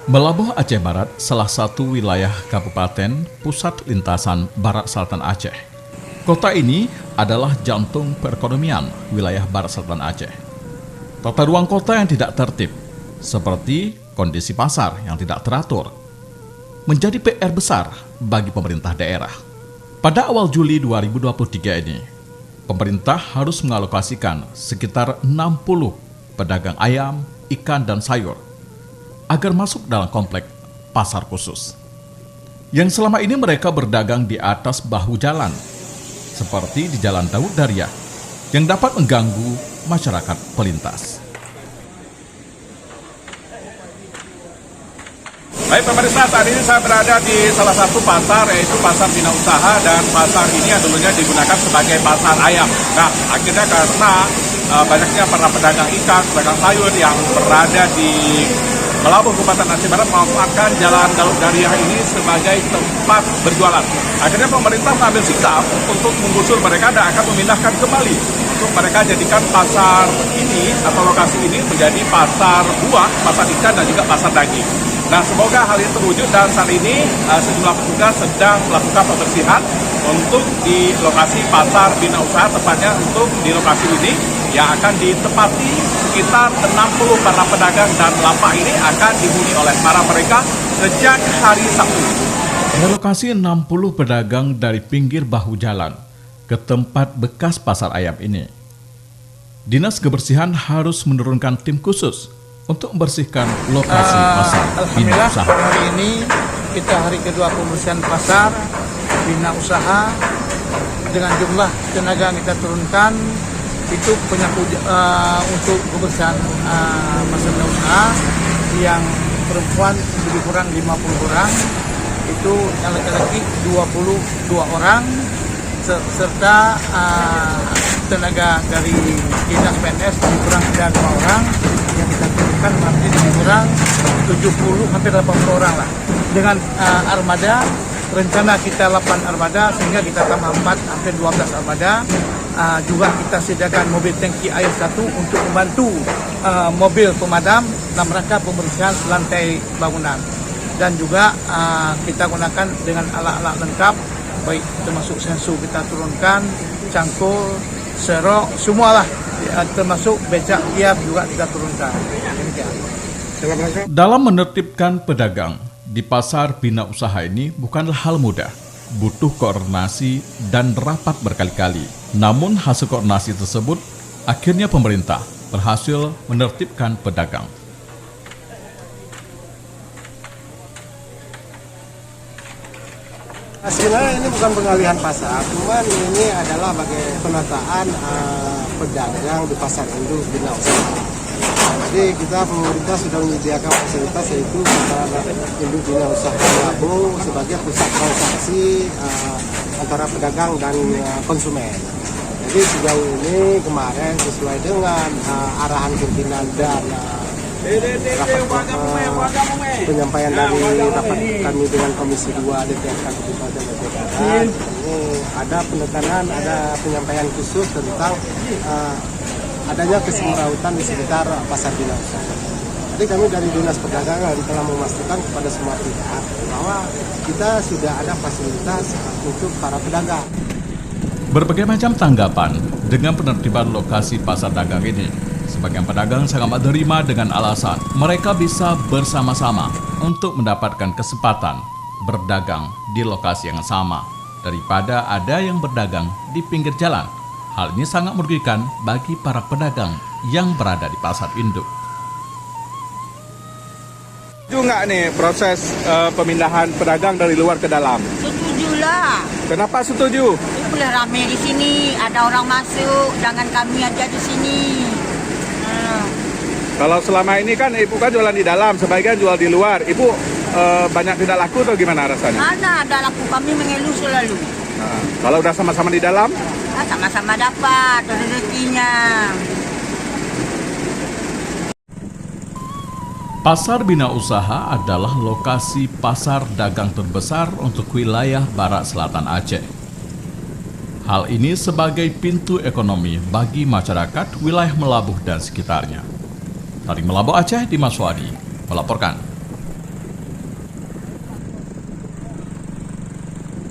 Melabuh Aceh Barat, salah satu wilayah kabupaten pusat lintasan Barat Selatan Aceh. Kota ini adalah jantung perekonomian wilayah Barat Selatan Aceh. Tata ruang kota yang tidak tertib, seperti kondisi pasar yang tidak teratur, menjadi PR besar bagi pemerintah daerah. Pada awal Juli 2023 ini, pemerintah harus mengalokasikan sekitar 60 pedagang ayam, ikan, dan sayur agar masuk dalam komplek pasar khusus. Yang selama ini mereka berdagang di atas bahu jalan, seperti di Jalan Daud Daria, yang dapat mengganggu masyarakat pelintas. Baik pemirsa, saat ini saya berada di salah satu pasar, yaitu Pasar Bina Usaha, dan pasar ini yang dulunya digunakan sebagai pasar ayam. Nah, akhirnya karena banyaknya para pedagang ikan, pedagang sayur yang berada di Melabuh Kabupaten Aceh Barat memanfaatkan Jalan Daud Daria ini sebagai tempat berjualan. Akhirnya pemerintah mengambil sikap untuk menggusur mereka dan akan memindahkan kembali untuk mereka jadikan pasar ini atau lokasi ini menjadi pasar buah, pasar ikan, dan juga pasar daging. Nah, semoga hal ini terwujud dan saat ini sejumlah petugas sedang melakukan pembersihan untuk di lokasi Pasar Bina Usaha, tepatnya untuk di lokasi ini yang akan ditempati sekitar 60 para pedagang, dan lapak ini akan dihuni oleh para mereka sejak hari Sabtu. Relokasi 60 pedagang dari pinggir bahu jalan ke tempat bekas pasar ayam ini. Dinas Kebersihan harus menurunkan tim khusus untuk membersihkan lokasi pasar Bina Usaha. Hari ini kita hari kedua pembersihan pasar Bina Usaha dengan jumlah tenaga yang kita turunkan itu untuk kebersihan pasar Bina Usaha yang perempuan lebih kurang 50 orang, itu yang laki-laki 22 orang, serta tenaga dari dinas PNS lebih kurang ada 2 orang yang kita turunkan, berarti lebih kurang 70 hampir 80 orang lah. Dengan armada, rencana kita 8 armada sehingga kita tambah 4 hampir 12 armada. Juga kita sediakan mobil tangki air 1 untuk membantu mobil pemadam dalam rangka pembersihan lantai bangunan. Dan juga kita gunakan dengan alat-alat lengkap, baik termasuk sensu kita turunkan, cangkul, serok, semualah, termasuk becak tiap juga kita turunkan. Dalam menertibkan pedagang di Pasar Bina Usaha ini bukanlah hal mudah, butuh koordinasi dan rapat berkali-kali. Namun hasil koordinasi tersebut, akhirnya pemerintah berhasil menertibkan pedagang. Sebenarnya ini bukan pengalihan pasar, cuman ini adalah bagai penataan pedagang di pasar induk Bina Usaha. Jadi pemerintah sudah menyediakan fasilitas, yaitu induk Bina Usaha Melabuh sebagai pusat transaksi antara pedagang dan konsumen. Jadi sejauh ini kemarin sesuai dengan arahan pimpinan dan penyampaian dari rapat kami dengan Komisi 2 DPR Kabupaten Aceh Barat, ini ada penekanan, ada penyampaian khusus tentang adanya kesemrautan di sekitar Pasar Bina Usaha. Jadi kami dari Dinas Perdagangan telah memastikan kepada semua pihak bahwa kita sudah ada fasilitas untuk para pedagang. Berbagai macam tanggapan dengan penertiban lokasi pasar dagang ini. Sebagian pedagang sangat menerima dengan alasan mereka bisa bersama-sama untuk mendapatkan kesempatan berdagang di lokasi yang sama daripada ada yang berdagang di pinggir jalan. Hal ini sangat merugikan bagi para pedagang yang berada di pasar induk. Setuju nggak nih proses pemindahan pedagang dari luar ke dalam? Setuju lah. Kenapa setuju? Ini boleh rame di sini, ada orang masuk, jangan kami aja di sini. Kalau selama ini kan ibu kan jualan di dalam, sebagian jual di luar. Ibu banyak tidak laku atau gimana rasanya? Mana ada laku, kami mengeluh selalu. Nah, kalau udah sama-sama di dalam? Sama-sama dapat rezekinya. Pasar Bina Usaha adalah lokasi pasar dagang terbesar untuk wilayah Barat Selatan Aceh. Hal ini sebagai pintu ekonomi bagi masyarakat wilayah Melabuh dan sekitarnya. Dari Melabuh Aceh, Dimas Wadi melaporkan.